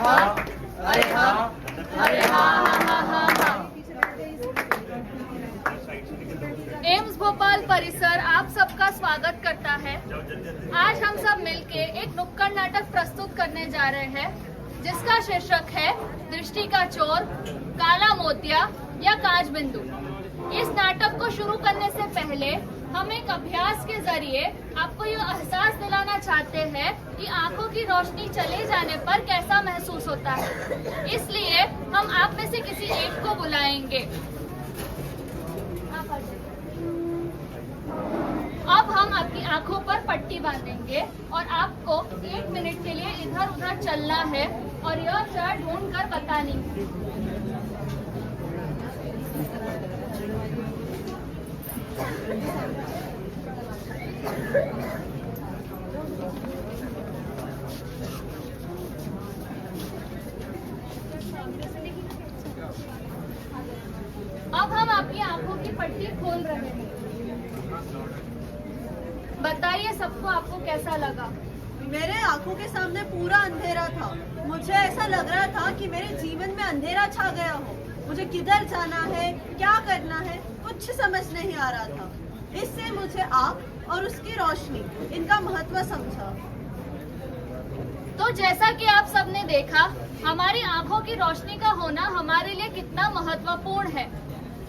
हाँ, अरे हाँ, अरे हाँ। एम्स भोपाल परिसर आप सबका स्वागत करता है। आज हम सब मिलके एक नुक्कड़ नाटक प्रस्तुत करने जा रहे हैं जिसका शीर्षक है दृष्टि का चोर, काला मोतिया या कांच बिंदु। इस नाटक को शुरू करने से पहले हम एक अभ्यास के जरिए आपको ये एहसास दिलाना चाहते हैं कि आंखों की रोशनी चले जाने पर कैसा महसूस होता है। इसलिए हम आप में से किसी एक को बुलाएंगे। अब हम आपकी आंखों पर पट्टी बांधेंगे और आपको 1 मिनट के लिए इधर उधर चलना है और यह चार्ट ढूंढ कर बतानी है। अब हम आपकी आंखों की पट्टी खोल रहे हैं। बताइए सबको आपको कैसा लगा? मेरे आंखों के सामने पूरा अंधेरा था। मुझे ऐसा लग रहा था कि मेरे जीवन में अंधेरा छा गया हो। मुझे किधर जाना है, क्या करना है, कुछ समझ नहीं आ रहा था। इससे मुझे आँख और उसकी रोशनी, इनका महत्व समझा। तो जैसा कि आप सबने देखा, हमारी आंखों की रोशनी का होना हमारे लिए कितना महत्वपूर्ण है।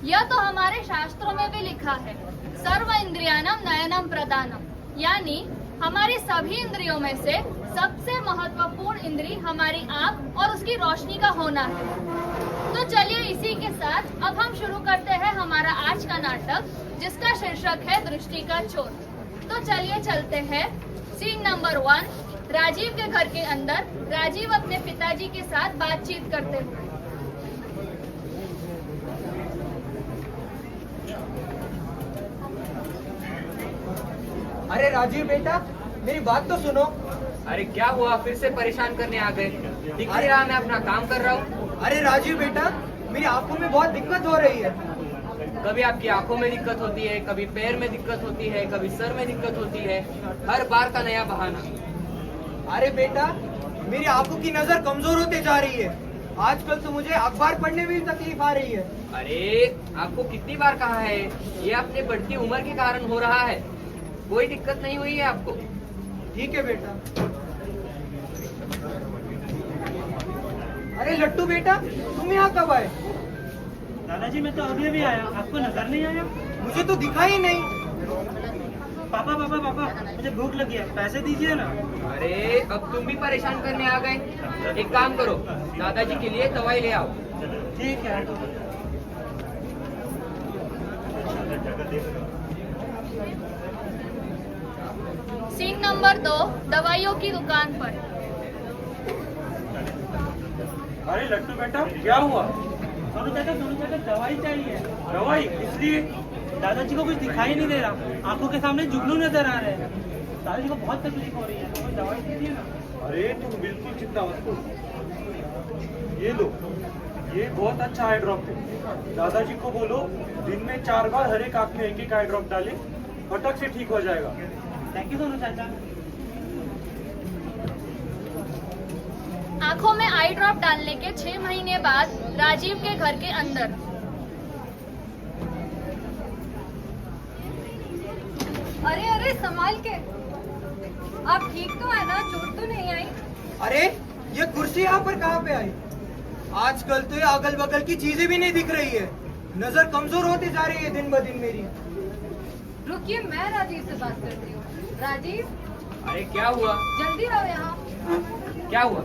यह तो हमारे शास्त्रों में भी लिखा है, सर्व इंद्रियाणम नयनम प्रदानम, यानी हमारी सभी इंद्रियों में से सबसे महत्वपूर्ण इंद्री हमारी आंख और उसकी रोशनी का होना है। तो चलिए इसी के साथ अब हम शुरू करते हैं हमारा आज का नाटक, जिसका शीर्षक है दृष्टि का चोर। तो चलिए चलते हैं। Scene number 1। राजीव के घर के अंदर राजीव अपने पिताजी के साथ बातचीत करते हुए। अरे राजीव बेटा, मेरी बात तो सुनो। अरे क्या हुआ, फिर से परेशान करने आ गए? दिख नहीं रहा मैं अपना काम कर रहा हूँ। अरे राजीव बेटा, मेरी आंखों में बहुत दिक्कत हो रही है। कभी आपकी आंखों में दिक्कत होती है, कभी पैर में दिक्कत होती है, कभी सर में दिक्कत होती है, हर बार का नया बहाना। अरे बेटा, मेरी आंखों की नजर कमजोर होते जा रही है। आजकल तो मुझे अखबार पढ़ने में भी तकलीफ आ रही है। अरे आपको कितनी बार कहा है, ये अपने बढ़ती उम्र के कारण हो रहा है, कोई दिक्कत नहीं हुई है आपको। ठीक है बेटा। अरे लट्टू बेटा, तुम यहाँ कब आए? दादाजी मैं तो अभी अभी आया, आपको नजर नहीं आया? मुझे तो दिखा ही नहीं। पापा पापा पापा, मुझे भूख लगी है, पैसे दीजिए ना। अरे अब तुम भी परेशान करने आ गए। एक काम करो, दादाजी के लिए दवाई ले आओ। ठीक है। Scene number 2। दवाइयों की दुकान पर। अरे लट्टू बेटा, क्या हुआ? सोनू चाचा दवाई चाहिए। दवाई? इसलिए दादाजी को कुछ दिखाई नहीं दे रहा, आंखों के सामने जुगनू नजर आ रहे हैं। दादाजी को बहुत तकलीफ हो रही है, तो दवाई दीजिए ना। अरे तुम बिल्कुल चिंता मत करो, ये लो, ये बहुत अच्छा आई ड्रॉप है। दादाजी को बोलो दिन में 4 बार हर एक आंख में एक आई ड्रॉप डाले, फटक से ठीक हो जाएगा। थैंक यू सोनू चाचा। आंखों में आई ड्रॉप डालने के 6 महीने बाद राजीव के घर के अंदर। अरे अरे संभाल के, आप ठीक तो है ना? चोट तो नहीं आई? अरे ये कुर्सी यहाँ पर कहाँ पे आई? आजकल तो ये अगल बगल की चीजें भी नहीं दिख रही है। नजर कमजोर होती जा रही है दिन ब दिन मेरी। रुकिए, मैं राजीव से बात करती हूँ। राजीव, अरे क्या हुआ? जल्दी आओ यहाँ। क्या हुआ?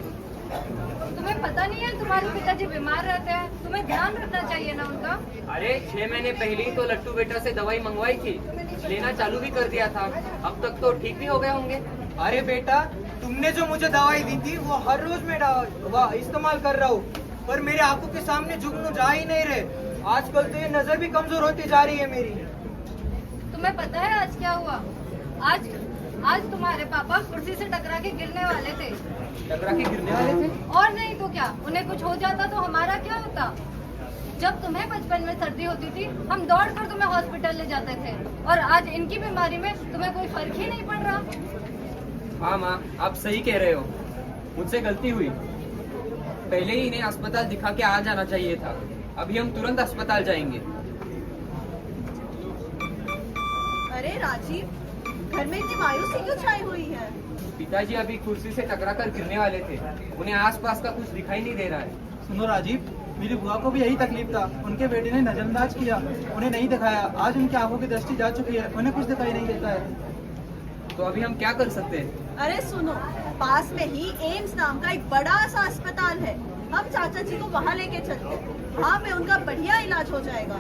तुम्हें पता नहीं है तुम्हारे पिताजी बीमार रहते हैं, तुम्हें ध्यान रखना चाहिए ना उनका। अरे 6 महीने पहले ही तो लट्टू बेटा से दवाई मंगवाई थी, लेना चालू भी कर दिया था, अब तक तो ठीक भी हो गए होंगे। अरे बेटा, तुमने जो मुझे दवाई दी थी वो हर रोज मैं इस्तेमाल कर रहा हूँ, पर मेरे आंखों के सामने जुगनू जा ही नहीं रहे। आजकल तो ये नजर भी कमजोर होती जा रही है मेरी। तुम्हें पता है आज क्या हुआ? आज तुम्हारे पापा कुर्सी से टकरा के गिरने वाले थे। टकरा के गिरने वाले थे? और नहीं तो क्या, उन्हें कुछ हो जाता तो हमारा क्या होता? जब तुम्हें बचपन में सर्दी होती थी, हम दौड़ कर तुम्हें हॉस्पिटल ले जाते थे, और आज इनकी बीमारी में तुम्हें कोई फर्क ही नहीं पड़ रहा। हाँ माँ, आप सही कह रहे हो, मुझसे गलती हुई। पहले ही इन्हें अस्पताल दिखा के आ जाना चाहिए था। अभी हम तुरंत अस्पताल जाएंगे। अरे राजीव, घर में इतनी मायूसी क्यों छाई हुई है? पिताजी अभी कुर्सी से टकरा कर गिरने वाले थे। उन्हें आसपास का कुछ दिखाई नहीं दे रहा है। सुनो राजीव, मेरी बुआ को भी यही तकलीफ था। उनके बेटे ने नजरअंदाज किया, उन्हें नहीं दिखाया। आज उनकी आंखों की दृष्टि जा चुकी है, उन्हें कुछ दिखाई नहीं देता है। तो अभी हम क्या कर सकते हैं? अरे सुनो, पास में ही एम्स नाम का एक बड़ा सा अस्पताल है। हम चाचा जी को वहाँ लेके चलते हैं। वहाँ में उनका बढ़िया इलाज हो जाएगा।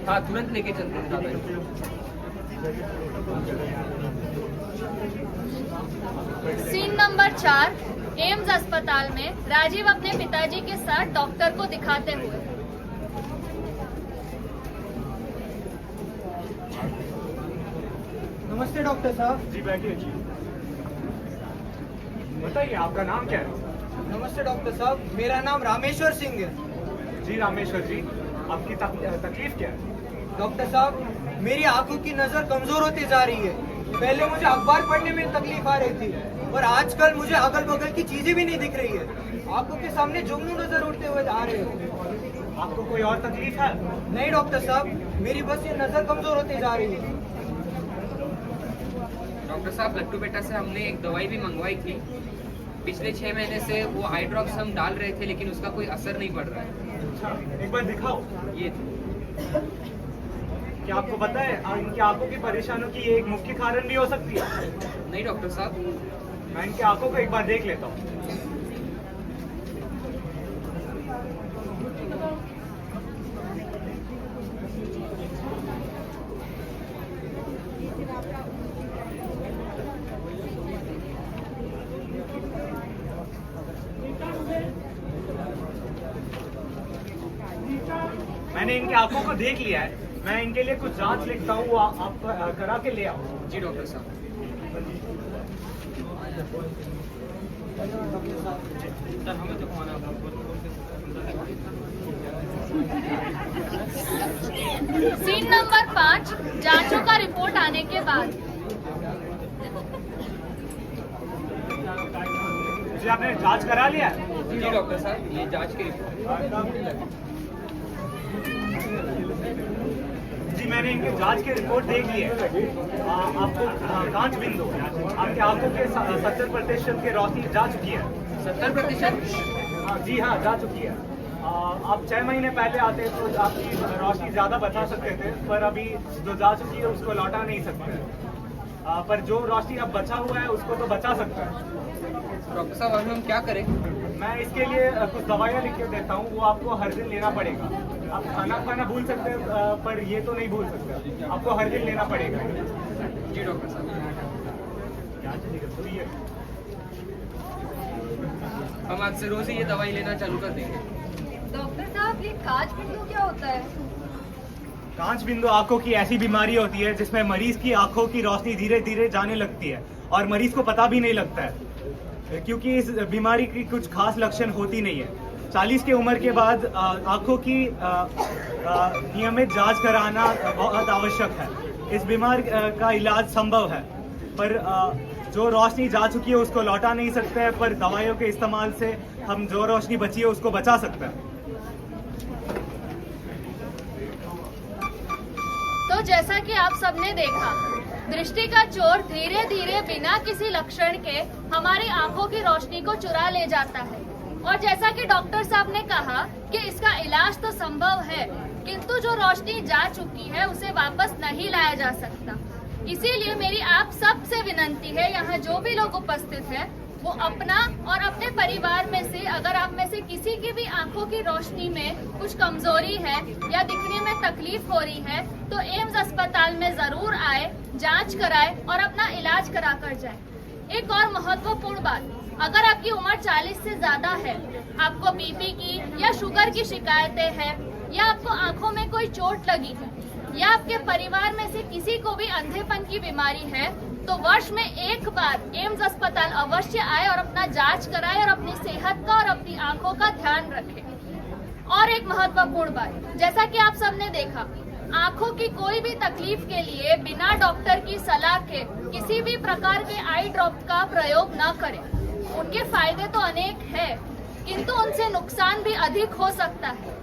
हाँ, तुरंत लेके चलते हैं दादाजी। सीन नंबर 4, एम्स अस्पताल में राजीव अपने पिताजी के साथ डॉक्टर को दिखाते हुए। नमस्ते डॉक्टर साहब। जी बैठिए जी। बताइए आपका नाम क्या है? नमस्ते डॉक्टर साहब, मेरा नाम रामेश्वर सिंह है। जी रामेश्वर जी, आपकी तकलीफ क्या है? डॉक्टर साहब, मेरी आंखों की नजर कमजोर होती जा रही है। पहले मुझे अखबार पढ़ने में तकलीफ आ रही थी, और आजकल मुझे अगल बगल की चीजें भी नहीं दिख रही है। आंखों के सामने जुगनू नजर उड़ते हुए आ रहे हो। आपको कोई और तकलीफ है? नहीं डॉक्टर साहब, मेरी बस ये नजर कमजोर होती जा रही है। डॉक्टर साहब, लट्टू बेटा से हमने एक दवाई भी मंगवाई थी। पिछले 6 महीने से वो आई ड्रॉप्स हम डाल रहे थे, लेकिन उसका कोई असर नहीं पड़ रहा है। अच्छा, एक बार दिखाओ। ये क्या आपको पता है इनकी आंखों की परेशानियों की एक मुख्य कारण भी हो सकती है? नहीं डॉक्टर साहब। मैं इनकी आंखों को एक बार देख लेता हूँ। मैंने इनकी आंखों को देख लिया है। मैं इनके लिए कुछ जांच लिखता हूँ, वो आप करा के ले आओ। जी डॉक्टर साहब। सीन नंबर 5, जांचों का रिपोर्ट आने के बाद। जी आपने जांच करा लिया है? जी डॉक्टर साहब, ये जांच की रिपोर्ट। जी मैंने इनके जांच की रिपोर्ट देख ली है। आपको कांच बिंदु आपके आंखों के 70% की रोशनी जा चुकी है। 70%? जी हाँ, जा चुकी है। आप 6 महीने पहले आते तो आपकी रोशनी ज्यादा बचा सकते थे, पर अभी जो जा चुकी है उसको लौटा नहीं सकते। पर जो रोशनी अब बचा हुआ है उसको तो बचा सकता है। डॉक्टर साहब, अभी हम क्या करें? मैं इसके लिए कुछ दवाइयाँ लिख के देता हूँ, वो आपको हर दिन लेना पड़ेगा। आप खाना खाना भूल सकते हैं, पर ये तो नहीं भूल सकते। आपको हर दिन लेना पड़ेगा। जी डॉक्टर साहब। हम आज से रोज ही ये दवाई लेना चालू कर देंगे। डॉक्टर साहब, ये कांच बिंदु क्या होता है? कांच बिंदु आंखों की ऐसी बीमारी होती है जिसमें मरीज की आंखों की रोशनी धीरे धीरे जाने लगती है और मरीज को पता भी नहीं लगता है, क्योंकि इस बीमारी की कुछ खास लक्षण होती नहीं है। 40 की उम्र के बाद आंखों की नियमित जांच कराना बहुत आवश्यक है। इस बीमारी का इलाज संभव है, पर जो रोशनी जा चुकी है उसको लौटा नहीं सकते हैं, पर दवाइयों के इस्तेमाल से हम जो रोशनी बची है उसको बचा सकते हैं। तो जैसा कि आप सबने देखा, दृष्टि का चोर धीरे धीरे बिना किसी लक्षण के हमारी आंखों की रोशनी को चुरा ले जाता है। और जैसा कि डॉक्टर साहब ने कहा कि इसका इलाज तो संभव है, किंतु जो रोशनी जा चुकी है उसे वापस नहीं लाया जा सकता। इसीलिए मेरी आप सब से विनंती है, यहाँ जो भी लोग उपस्थित हैं, वो अपना और अपने परिवार में से अगर आप में से किसी की भी आंखों की रोशनी में कुछ कमजोरी है या दिखने में तकलीफ हो रही है, तो एम्स अस्पताल में जरूर आए, जांच कराए और अपना इलाज करा कर जाए। एक और महत्वपूर्ण बात, अगर आपकी उम्र 40 से ज्यादा है, आपको बीपी की या शुगर की शिकायतें हैं, या आपको आंखों में कोई चोट लगी है, या आपके परिवार में से किसी को भी अंधेपन की बीमारी है, तो वर्ष में एक बार एम्स अस्पताल अवश्य आए और अपना जांच कराए और अपनी सेहत का और अपनी आंखों का ध्यान रखें। और एक महत्वपूर्ण बात, जैसा कि आप सबने देखा, आंखों की कोई भी तकलीफ के लिए बिना डॉक्टर की सलाह के किसी भी प्रकार के आई ड्रॉप का प्रयोग न करें। उनके फायदे तो अनेक हैं, किंतु उनसे नुकसान भी अधिक हो सकता है।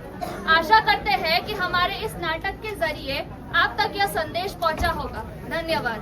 आशा करते हैं कि हमारे इस नाटक के जरिए आप तक यह संदेश पहुंचा होगा। धन्यवाद।